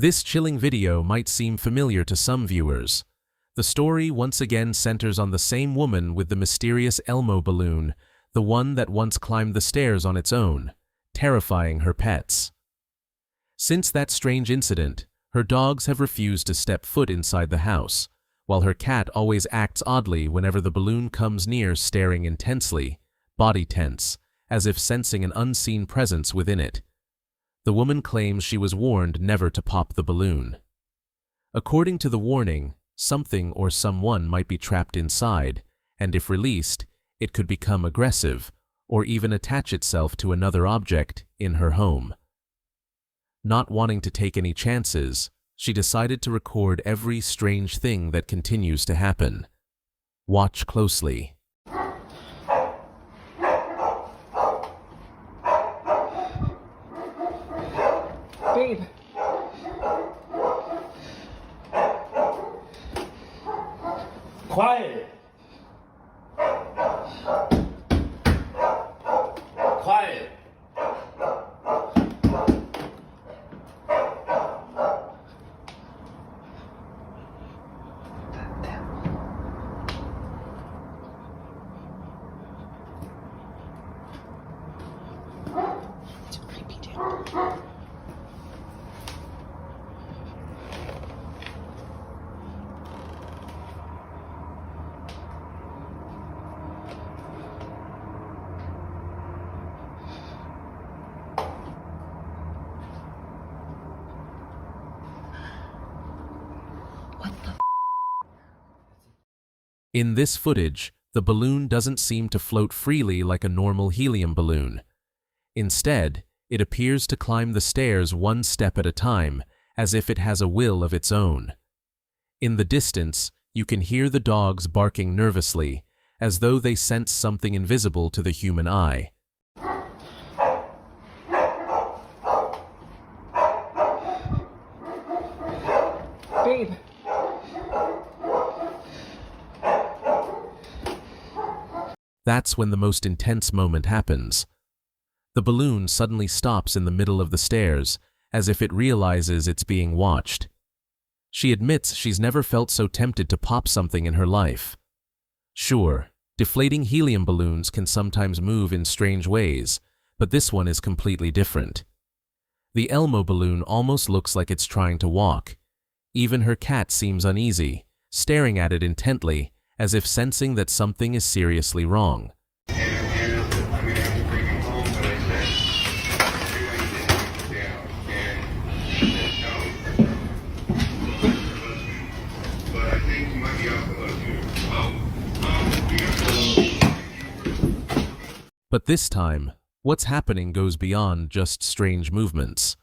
This chilling video might seem familiar to some viewers. The story once again centers on the same woman with the mysterious Elmo balloon, the one that once climbed the stairs on its own, terrifying her pets. Since that strange incident, her dogs have refused to step foot inside the house, while her cat always acts oddly whenever the balloon comes near, staring intensely, body tense, as if sensing an unseen presence within it. The woman claims she was warned never to pop the balloon. According to the warning, something or someone might be trapped inside, and if released, it could become aggressive or even attach itself to another object in her home. Not wanting to take any chances, she decided to record every strange thing that continues to happen. Watch closely. Babe. Quiet. Quiet. It's creepy, dude. In this footage, the balloon doesn't seem to float freely like a normal helium balloon. Instead, it appears to climb the stairs one step at a time, as if it has a will of its own. In the distance, you can hear the dogs barking nervously, as though they sense something invisible to the human eye. Babe. That's when the most intense moment happens. The balloon suddenly stops in the middle of the stairs, as if it realizes it's being watched. She admits she's never felt so tempted to pop something in her life. Sure, deflating helium balloons can sometimes move in strange ways, but this one is completely different. The Elmo balloon almost looks like it's trying to walk. Even her cat seems uneasy, staring at it intently, as if sensing that something is seriously wrong. But this time, what's happening goes beyond just strange movements.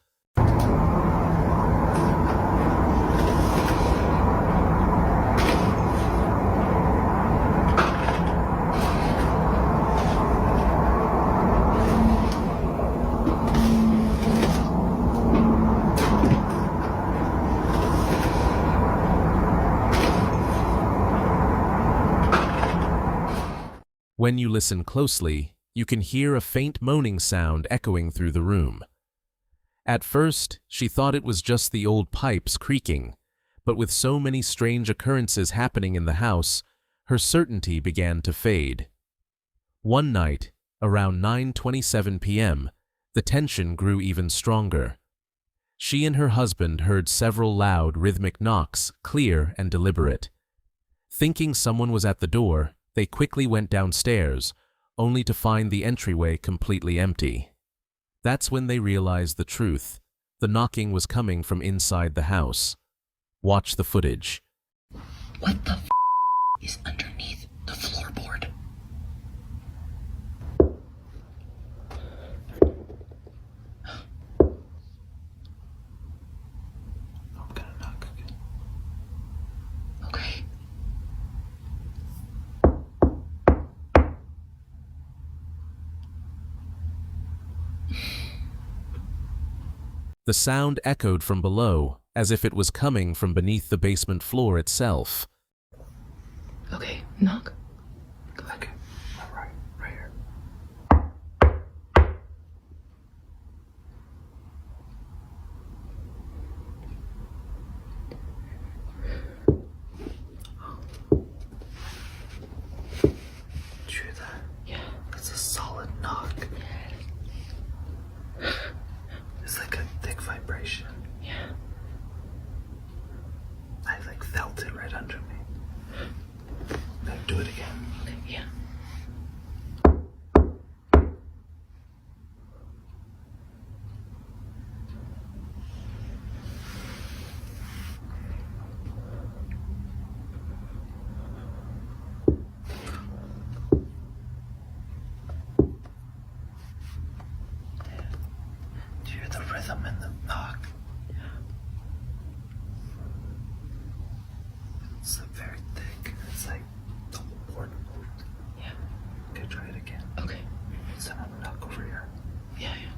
When you listen closely, you can hear a faint moaning sound echoing through the room. At first, she thought it was just the old pipes creaking, but with so many strange occurrences happening in the house, her certainty began to fade. One night, around 9:27 p.m., the tension grew even stronger. She and her husband heard several loud, rhythmic knocks, clear and deliberate. Thinking someone was at the door, they quickly went downstairs, only to find the entryway completely empty. That's when they realized the truth. The knocking was coming from inside the house. Watch the footage. What the is underneath the floorboard? I'm gonna knock again. Okay. The sound echoed from below, as if it was coming from beneath the basement floor itself. Okay, knock. Go back. Right here. rhythm in the knock. Yeah. It's like very thick. It's like the whole board moved. Yeah. Okay, try it again. Okay. Send on the knock over here. Yeah, yeah.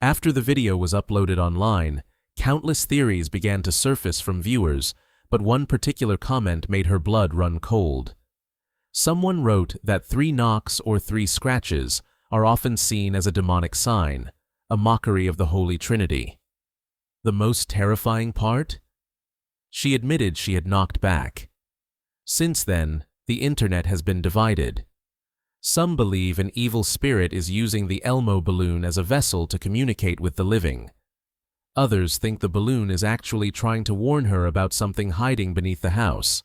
After the video was uploaded online, countless theories began to surface from viewers, but one particular comment made her blood run cold. Someone wrote that 3 knocks or 3 scratches are often seen as a demonic sign, a mockery of the Holy Trinity. The most terrifying part? She admitted she had knocked back. Since then, the internet has been divided. Some believe an evil spirit is using the Elmo balloon as a vessel to communicate with the living. Others think the balloon is actually trying to warn her about something hiding beneath the house.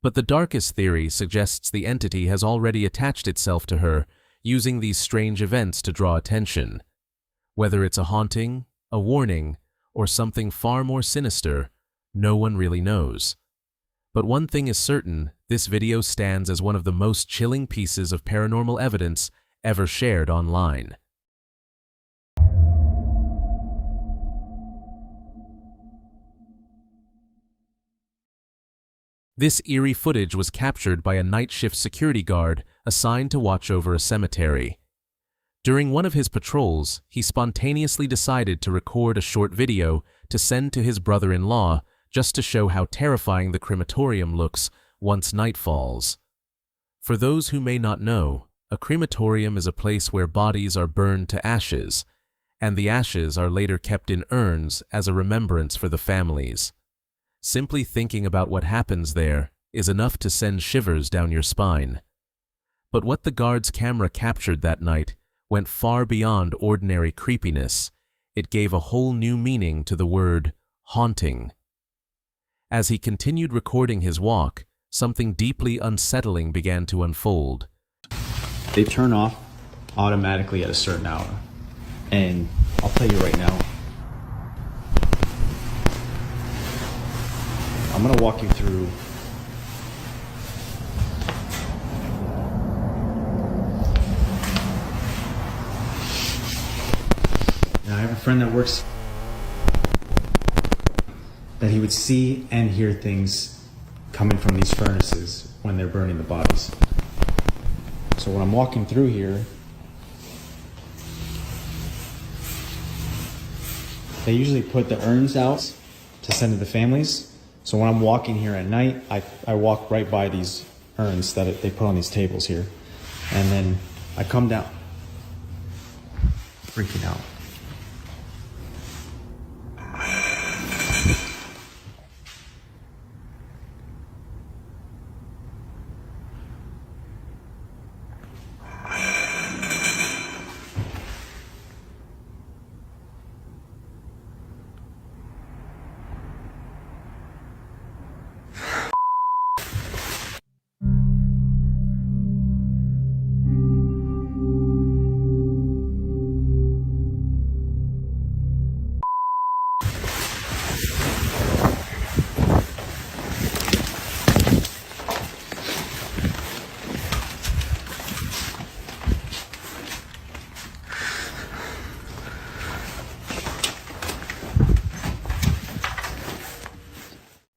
But the darkest theory suggests the entity has already attached itself to her, using these strange events to draw attention. Whether it's a haunting, a warning, or something far more sinister, no one really knows. But one thing is certain, this video stands as one of the most chilling pieces of paranormal evidence ever shared online. This eerie footage was captured by a night shift security guard assigned to watch over a cemetery. During one of his patrols, he spontaneously decided to record a short video to send to his brother-in-law just to show how terrifying the crematorium looks once night falls. For those who may not know, a crematorium is a place where bodies are burned to ashes, and the ashes are later kept in urns as a remembrance for the families. Simply thinking about what happens there is enough to send shivers down your spine. But what the guard's camera captured that night went far beyond ordinary creepiness. It gave a whole new meaning to the word haunting. As he continued recording his walk, something deeply unsettling began to unfold. They turn off automatically at a certain hour. And I'll tell you right now, I'm going to walk you through now. I have a friend that works that he would see and hear things coming from these furnaces when they're burning the bodies. So when I'm walking through here, they usually put the urns out to send to the families. So when I'm walking here at night, I walk right by these urns that they put on these tables here. And then I come down, freaking out.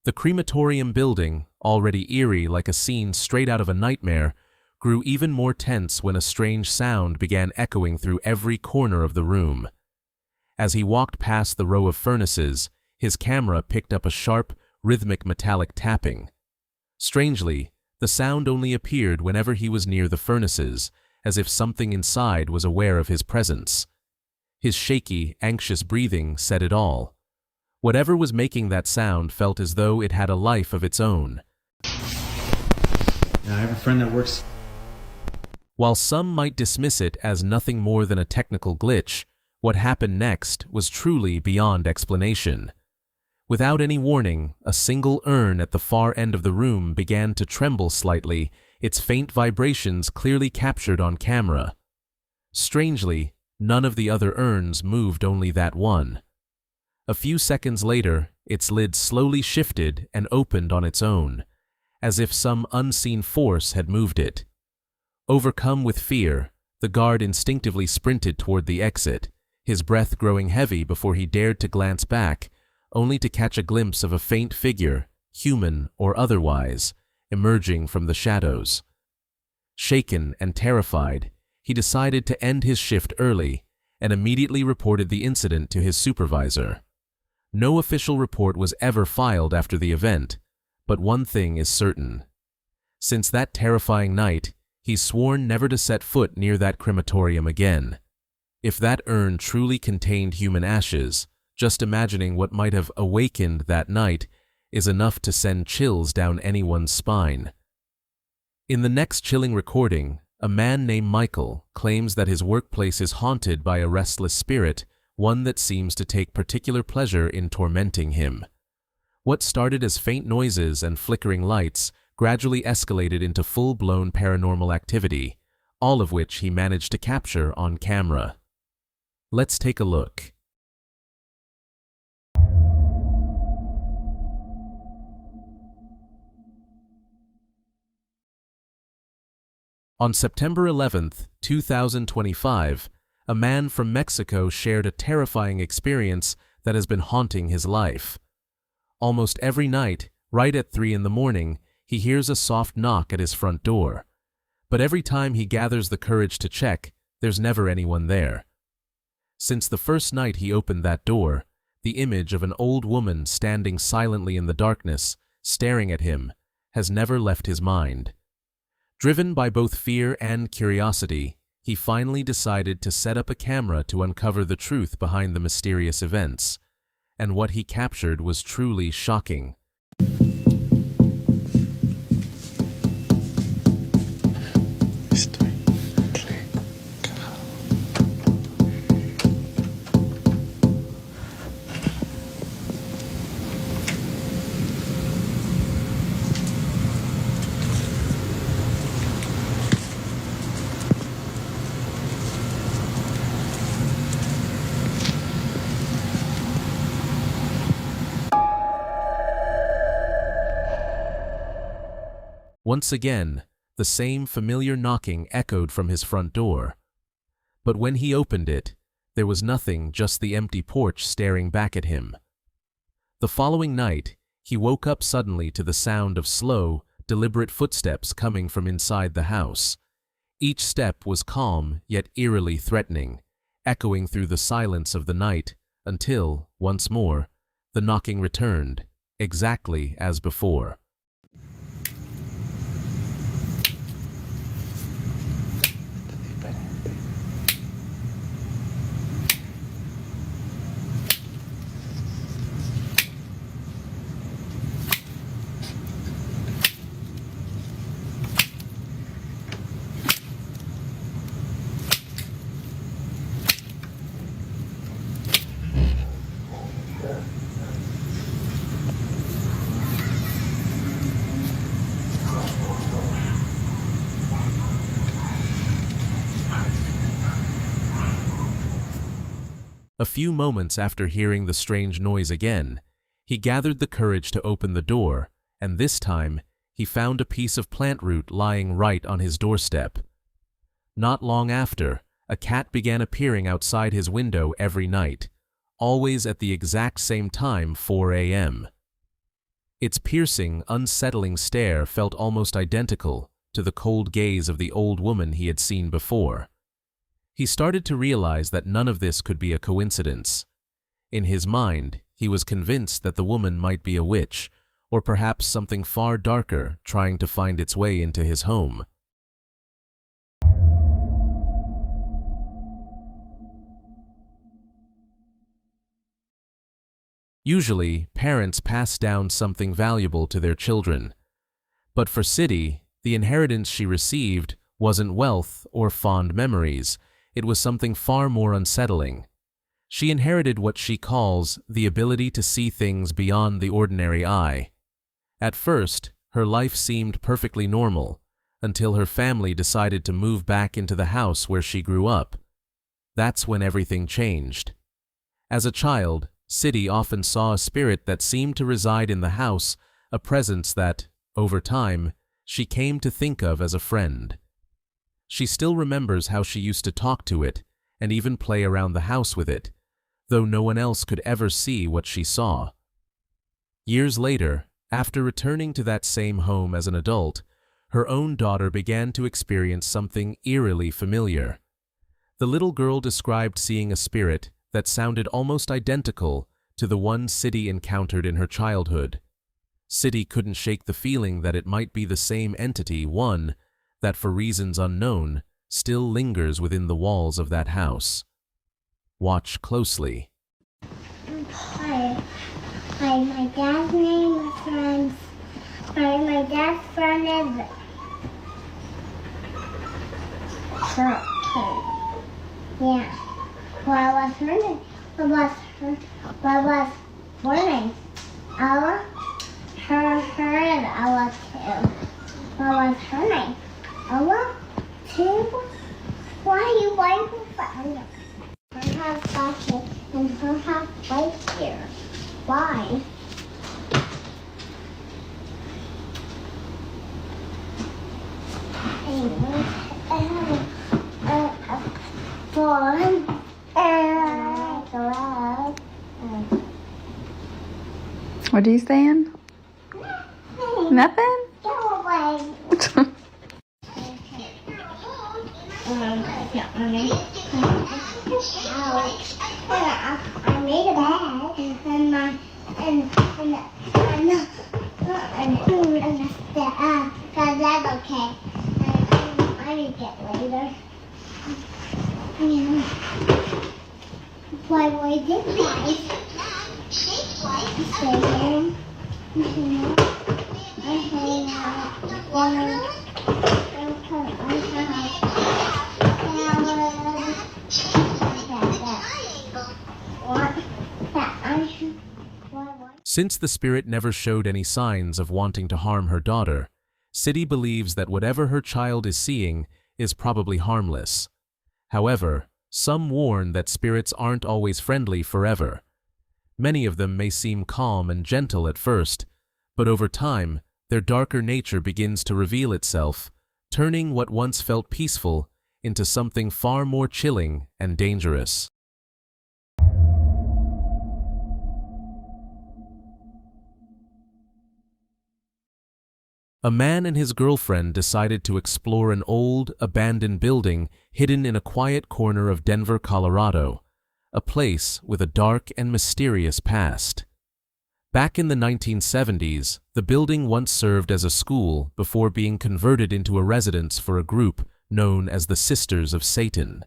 The crematorium building, already eerie like a scene straight out of a nightmare, grew even more tense when a strange sound began echoing through every corner of the room. As he walked past the row of furnaces, his camera picked up a sharp, rhythmic metallic tapping. Strangely, the sound only appeared whenever he was near the furnaces, as if something inside was aware of his presence. His shaky, anxious breathing said it all. Whatever was making that sound felt as though it had a life of its own. Now, I have a friend that works. While some might dismiss it as nothing more than a technical glitch, what happened next was truly beyond explanation. Without any warning, a single urn at the far end of the room began to tremble slightly, its faint vibrations clearly captured on camera. Strangely, none of the other urns moved, only that one. A few seconds later, its lid slowly shifted and opened on its own, as if some unseen force had moved it. Overcome with fear, the guard instinctively sprinted toward the exit, his breath growing heavy before he dared to glance back, only to catch a glimpse of a faint figure, human or otherwise, emerging from the shadows. Shaken and terrified, he decided to end his shift early and immediately reported the incident to his supervisor. No official report was ever filed after the event, but one thing is certain. Since that terrifying night, he's sworn never to set foot near that crematorium again. If that urn truly contained human ashes, just imagining what might have awakened that night is enough to send chills down anyone's spine. In the next chilling recording, a man named Michael claims that his workplace is haunted by a restless spirit, one that seems to take particular pleasure in tormenting him. What started as faint noises and flickering lights gradually escalated into full-blown paranormal activity, all of which he managed to capture on camera. Let's take a look. On September 11, 2025, a man from Mexico shared a terrifying experience that has been haunting his life. Almost every night, right at 3 in the morning, he hears a soft knock at his front door. But every time he gathers the courage to check, there's never anyone there. Since the first night he opened that door, the image of an old woman standing silently in the darkness, staring at him, has never left his mind. Driven by both fear and curiosity, he finally decided to set up a camera to uncover the truth behind the mysterious events. And what he captured was truly shocking. Once again, the same familiar knocking echoed from his front door. But when he opened it, there was nothing, just the empty porch staring back at him. The following night, he woke up suddenly to the sound of slow, deliberate footsteps coming from inside the house. Each step was calm yet eerily threatening, echoing through the silence of the night until, once more, the knocking returned, exactly as before. A few moments after hearing the strange noise again, he gathered the courage to open the door, and this time he found a piece of plant root lying right on his doorstep. Not long after, a cat began appearing outside his window every night, always at the exact same time, 4 a.m. Its piercing, unsettling stare felt almost identical to the cold gaze of the old woman he had seen before. He started to realize that none of this could be a coincidence. In his mind, he was convinced that the woman might be a witch, or perhaps something far darker trying to find its way into his home. Usually, parents pass down something valuable to their children. But for City, the inheritance she received wasn't wealth or fond memories. It was something far more unsettling. She inherited what she calls the ability to see things beyond the ordinary eye. At first, her life seemed perfectly normal, until her family decided to move back into the house where she grew up. That's when everything changed. As a child, Sidi often saw a spirit that seemed to reside in the house, a presence that, over time, she came to think of as a friend. She still remembers how she used to talk to it and even play around the house with it, though no one else could ever see what she saw. Years later, after returning to that same home as an adult, her own daughter began to experience something eerily familiar. The little girl described seeing a spirit that sounded almost identical to the one Sidi encountered in her childhood. Sidi couldn't shake the feeling that it might be the same entity, one that, for reasons unknown, still lingers within the walls of that house. Watch closely. Hi, my dad's name is Franz. My dad's friend is Seton. Yeah. What was her name? What was her name? Ella? Her and Ella too. What was her name? Ella too? Why are you waiting for Ella? Her house back here and her house right here. Why? What are you saying? Nothing? Go away. I made a bed and that's okay. I need to get later. Why did I stay here? I hang out. Since the spirit never showed any signs of wanting to harm her daughter, Sidi believes that whatever her child is seeing is probably harmless. However, some warn that spirits aren't always friendly forever. Many of them may seem calm and gentle at first, but over time, their darker nature begins to reveal itself, turning what once felt peaceful into something far more chilling and dangerous. A man and his girlfriend decided to explore an old, abandoned building hidden in a quiet corner of Denver, Colorado, a place with a dark and mysterious past. Back in the 1970s, the building once served as a school before being converted into a residence for a group known as the Sisters of Seton.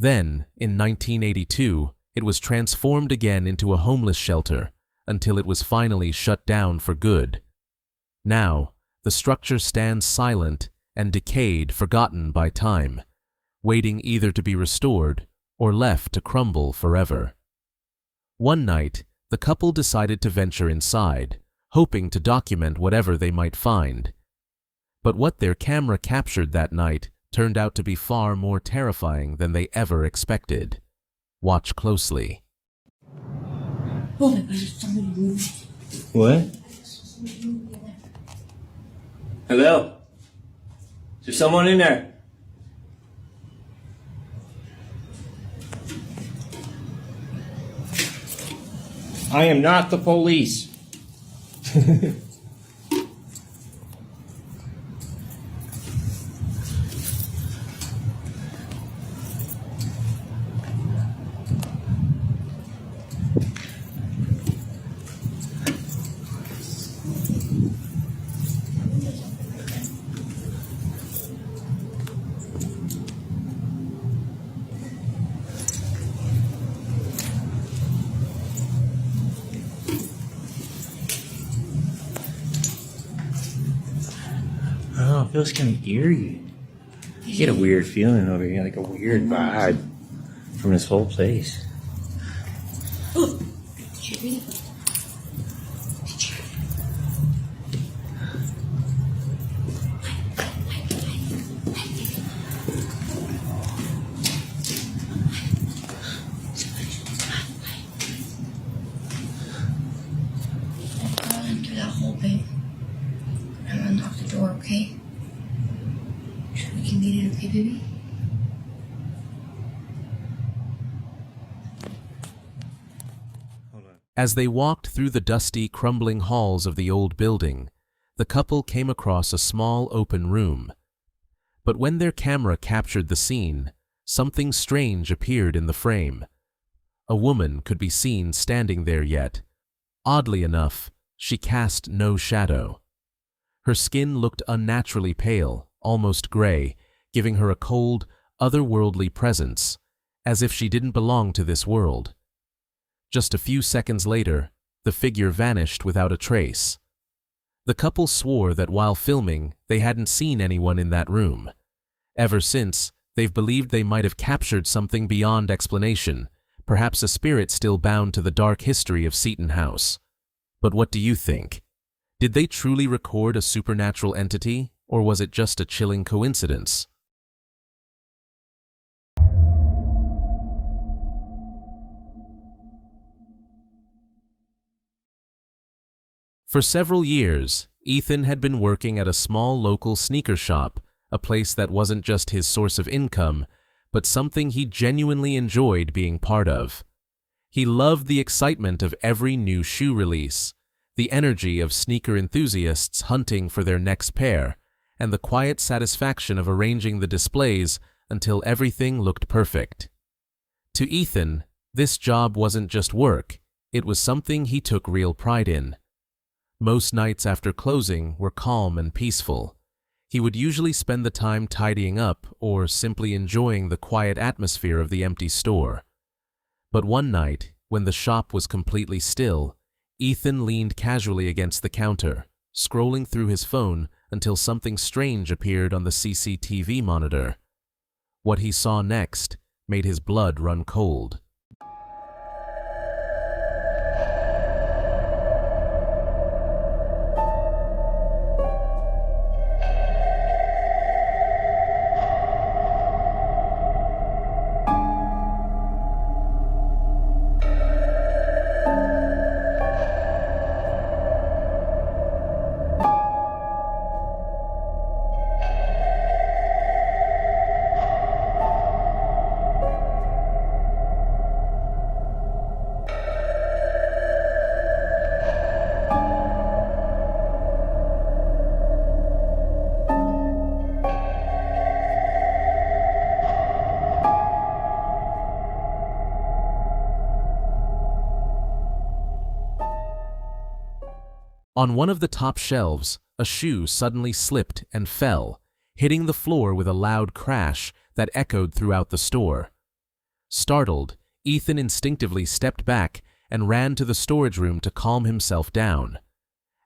Then, in 1982, it was transformed again into a homeless shelter until it was finally shut down for good. Now, the structure stands silent and decayed, forgotten by time, waiting either to be restored or left to crumble forever. One night, the couple decided to venture inside, hoping to document whatever they might find. But what their camera captured that night turned out to be far more terrifying than they ever expected. Watch closely. Oh my God, there's somebody moving. What? Hello? Is there someone in there? I am not the police. Oh, it feels kind of eerie. You get a weird feeling over here, like a weird vibe from this whole place. breathing. Through that whole thing. I'm gonna unlock the door, okay? So we can get in, okay, baby? As they walked through the dusty, crumbling halls of the old building, the couple came across a small open room. But when their camera captured the scene, something strange appeared in the frame. A woman could be seen standing there yet. Oddly enough, she cast no shadow. Her skin looked unnaturally pale, almost gray, giving her a cold, otherworldly presence, as if she didn't belong to this world. Just a few seconds later, the figure vanished without a trace. The couple swore that while filming, they hadn't seen anyone in that room. Ever since, they've believed they might have captured something beyond explanation, perhaps a spirit still bound to the dark history of Seton House. But what do you think? Did they truly record a supernatural entity, or was it just a chilling coincidence? For several years, Ethan had been working at a small local sneaker shop, a place that wasn't just his source of income, but something he genuinely enjoyed being part of. He loved the excitement of every new shoe release, the energy of sneaker enthusiasts hunting for their next pair, and the quiet satisfaction of arranging the displays until everything looked perfect. To Ethan, this job wasn't just work, it was something he took real pride in. Most nights after closing were calm and peaceful. He would usually spend the time tidying up or simply enjoying the quiet atmosphere of the empty store. But one night, when the shop was completely still, Ethan leaned casually against the counter, scrolling through his phone until something strange appeared on the CCTV monitor. What he saw next made his blood run cold. On one of the top shelves, a shoe suddenly slipped and fell, hitting the floor with a loud crash that echoed throughout the store. Startled, Ethan instinctively stepped back and ran to the storage room to calm himself down.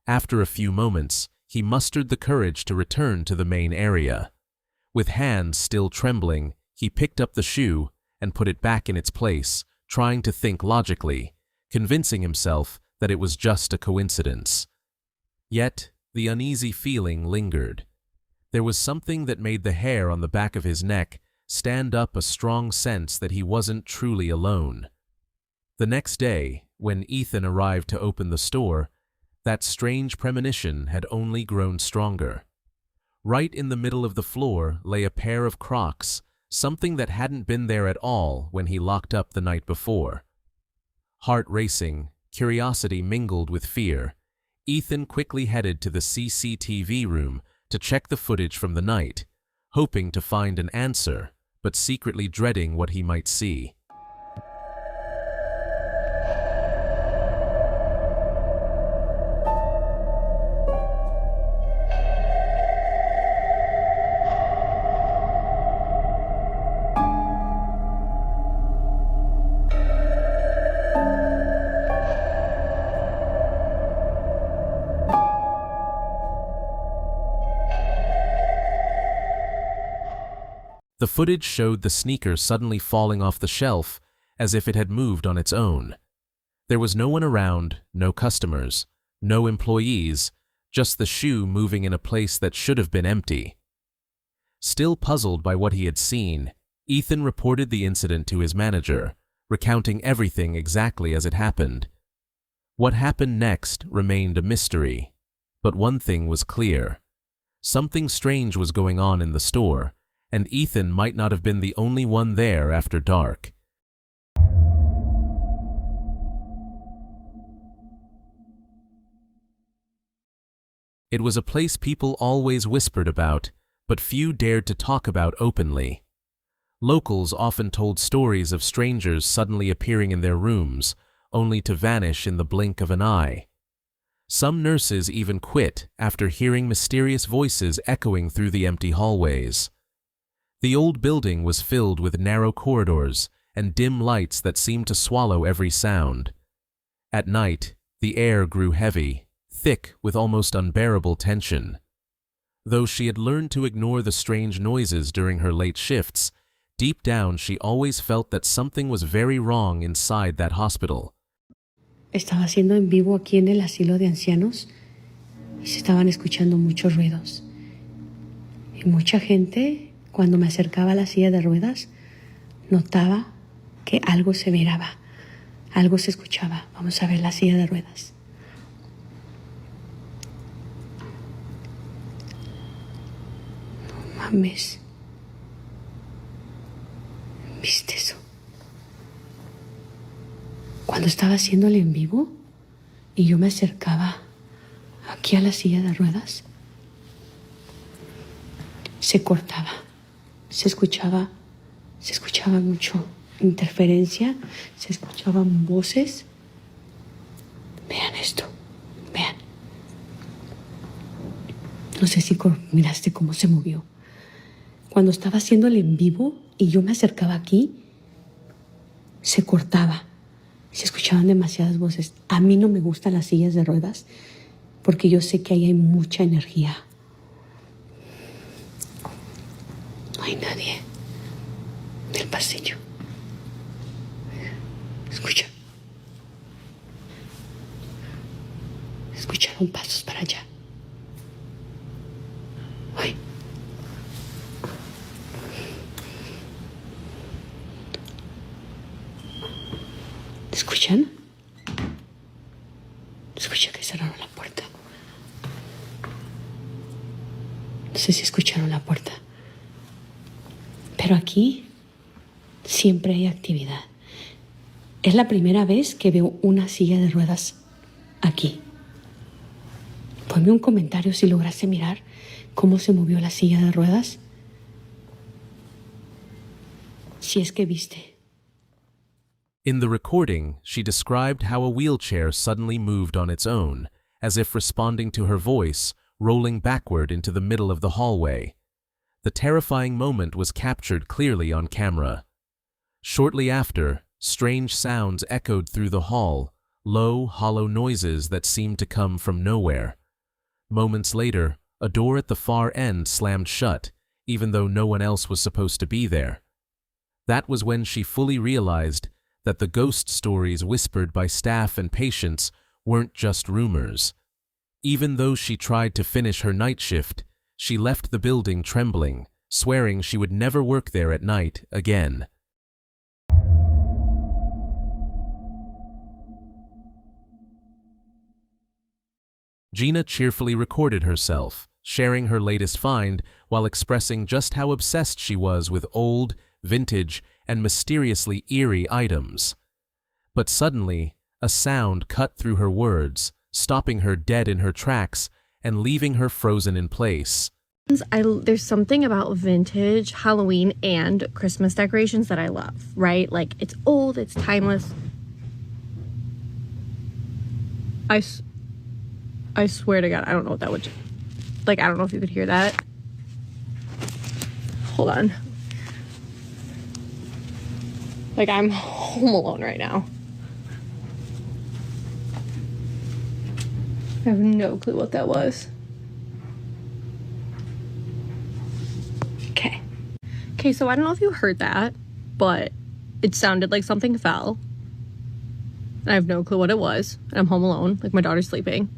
After a few moments, he mustered the courage to return to the main area. With hands still trembling, he picked up the shoe and put it back in its place, trying to think logically, convincing himself that it was just a coincidence. Yet, the uneasy feeling lingered. There was something that made the hair on the back of his neck stand up, a strong sense that he wasn't truly alone. The next day, when Ethan arrived to open the store, that strange premonition had only grown stronger. Right in the middle of the floor lay a pair of Crocs, something that hadn't been there at all when he locked up the night before. Heart racing, curiosity mingled with fear, Ethan quickly headed to the CCTV room to check the footage from the night, hoping to find an answer, but secretly dreading what he might see. The footage showed the sneaker suddenly falling off the shelf as if it had moved on its own. There was no one around, no customers, no employees, just the shoe moving in a place that should have been empty. Still puzzled by what he had seen, Ethan reported the incident to his manager, recounting everything exactly as it happened. What happened next remained a mystery, but one thing was clear. Something strange was going on in the store, and Ethan might not have been the only one there after dark. It was a place people always whispered about, but few dared to talk about openly. Locals often told stories of strangers suddenly appearing in their rooms, only to vanish in the blink of an eye. Some nurses even quit after hearing mysterious voices echoing through the empty hallways. The old building was filled with narrow corridors and dim lights that seemed to swallow every sound. At night, the air grew heavy, thick with almost unbearable tension. Though she had learned to ignore the strange noises during her late shifts, deep down she always felt that something was very wrong inside that hospital. Estaba haciendo en vivo aquí en el asilo de ancianos y se estaban escuchando muchos ruidos. Y mucha gente, cuando me acercaba a la silla de ruedas, notaba que algo se miraba, algo se escuchaba. Vamos a ver la silla de ruedas. No mames. ¿Viste eso? Cuando estaba haciéndole en vivo y yo me acercaba aquí a la silla de ruedas, se cortaba, se escuchaba mucho interferencia, se escuchaban voces. Vean esto, vean. No sé si miraste cómo se movió. Cuando estaba haciéndole en vivo y yo me acercaba aquí, se cortaba. Se escuchaban demasiadas voces. A mí no me gustan las sillas de ruedas porque yo sé que ahí hay mucha energía. No hay nadie en el pasillo. Escucha. Escucharon pasos para allá. Ay. ¿Escuchan? Escucha que cerraron la puerta. No sé si escucharon la puerta. Pero aquí siempre hay actividad. Es la primera vez que veo una silla de ruedas aquí. Ponme un comentario si lograste mirar cómo se movió la silla de ruedas. Si es que viste. In the recording, she described how a wheelchair suddenly moved on its own, as if responding to her voice, rolling backward into the middle of the hallway. The terrifying moment was captured clearly on camera. Shortly after, strange sounds echoed through the hall, low, hollow noises that seemed to come from nowhere. Moments later, a door at the far end slammed shut, even though no one else was supposed to be there. That was when she fully realized that the ghost stories whispered by staff and patients weren't just rumors. Even though she tried to finish her night shift, she left the building trembling, swearing she would never work there at night again. Gina cheerfully recorded herself, sharing her latest find while expressing just how obsessed she was with old, vintage, and mysteriously eerie items. But suddenly, a sound cut through her words, stopping her dead in her tracks and leaving her frozen in place. There's something about vintage Halloween and Christmas decorations that I love, right? Like, it's old, it's timeless. I swear to God, I don't know what that would... Like, I don't know if you could hear that. Hold on. Like, I'm home alone right now. I have no clue what that was. Okay, so I don't know if you heard that, but it sounded like something fell. and I have no clue what it was, and I'm home alone, like my daughter's sleeping.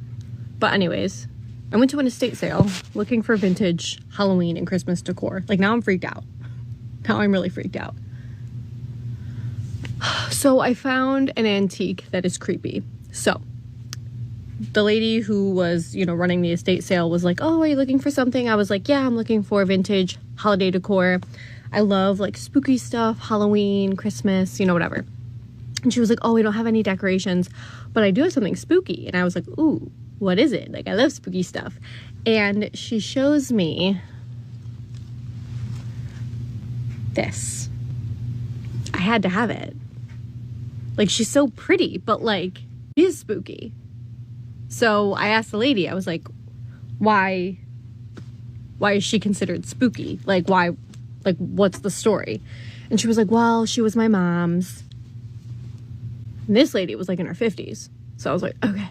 But anyways, I went to an estate sale looking for vintage Halloween and Christmas decor. Like, now I'm freaked out. Now I'm really freaked out. So I found an antique that is creepy. So the lady who was, you know, running the estate sale was like, oh, are you looking for something? I was like, yeah, I'm looking for vintage holiday decor. I love like spooky stuff, Halloween, Christmas, you know, whatever. And she was like, oh, we don't have any decorations, but I do have something spooky. And I was like, ooh, what is it? Like, I love spooky stuff. And she shows me this. I had to have it. Like, she's so pretty, but like, she is spooky. So I asked the lady, I was like, why is she considered spooky? Like, why, like, what's the story? And she was like, well, she was my mom's. And this lady was like in her 50s. So I was like, okay,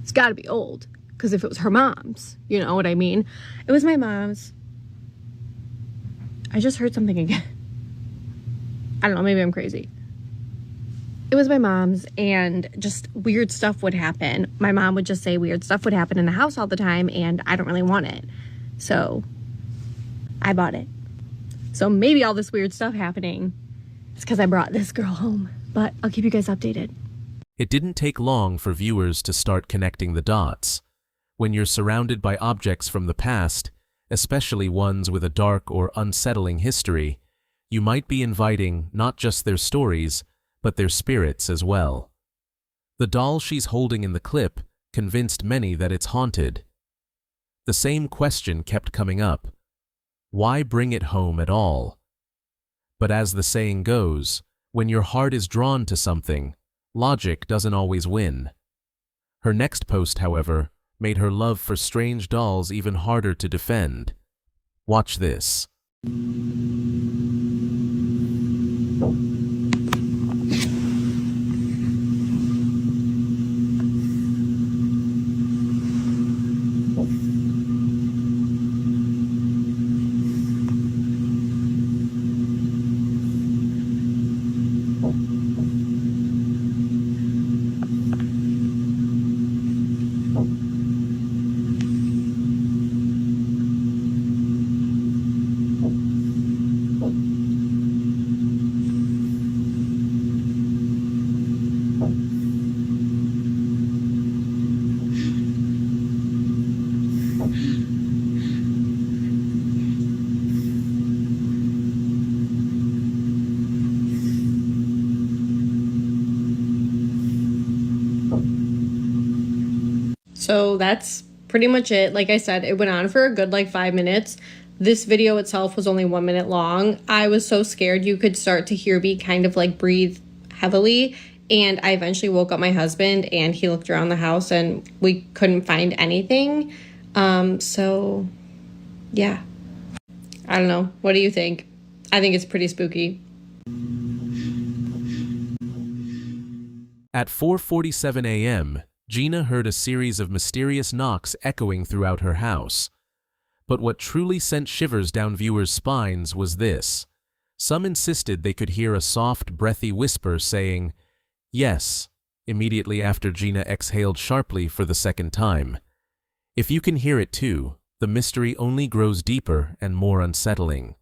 it's gotta be old. Because if it was her mom's, you know what I mean? It was my mom's. I just heard something again. I don't know, maybe I'm crazy. It was my mom's, and just weird stuff would happen. My mom would just say weird stuff would happen in the house all the time, and I don't really want it. So I bought it. So maybe all this weird stuff happening is because I brought this girl home. But I'll keep you guys updated. It didn't take long for viewers to start connecting the dots. When you're surrounded by objects from the past, especially ones with a dark or unsettling history, you might be inviting not just their stories, but their spirits as well. The doll she's holding in the clip convinced many that it's haunted. The same question kept coming up. Why bring it home at all? But as the saying goes, when your heart is drawn to something, logic doesn't always win. Her next post, however, made her love for strange dolls even harder to defend. Watch this. So that's pretty much it. Like I said, it went on for a good like 5 minutes. This video itself was only 1 minute long. I was so scared. You could start to hear me kind of like breathe heavily. And I eventually woke up my husband, and he looked around the house and we couldn't find anything. So yeah, I don't know. What do you think? I think it's pretty spooky. At 4:47 a.m., Gina heard a series of mysterious knocks echoing throughout her house. But what truly sent shivers down viewers' spines was this. Some insisted they could hear a soft, breathy whisper saying, "Yes," immediately after Gina exhaled sharply for the second time. If you can hear it too, the mystery only grows deeper and more unsettling.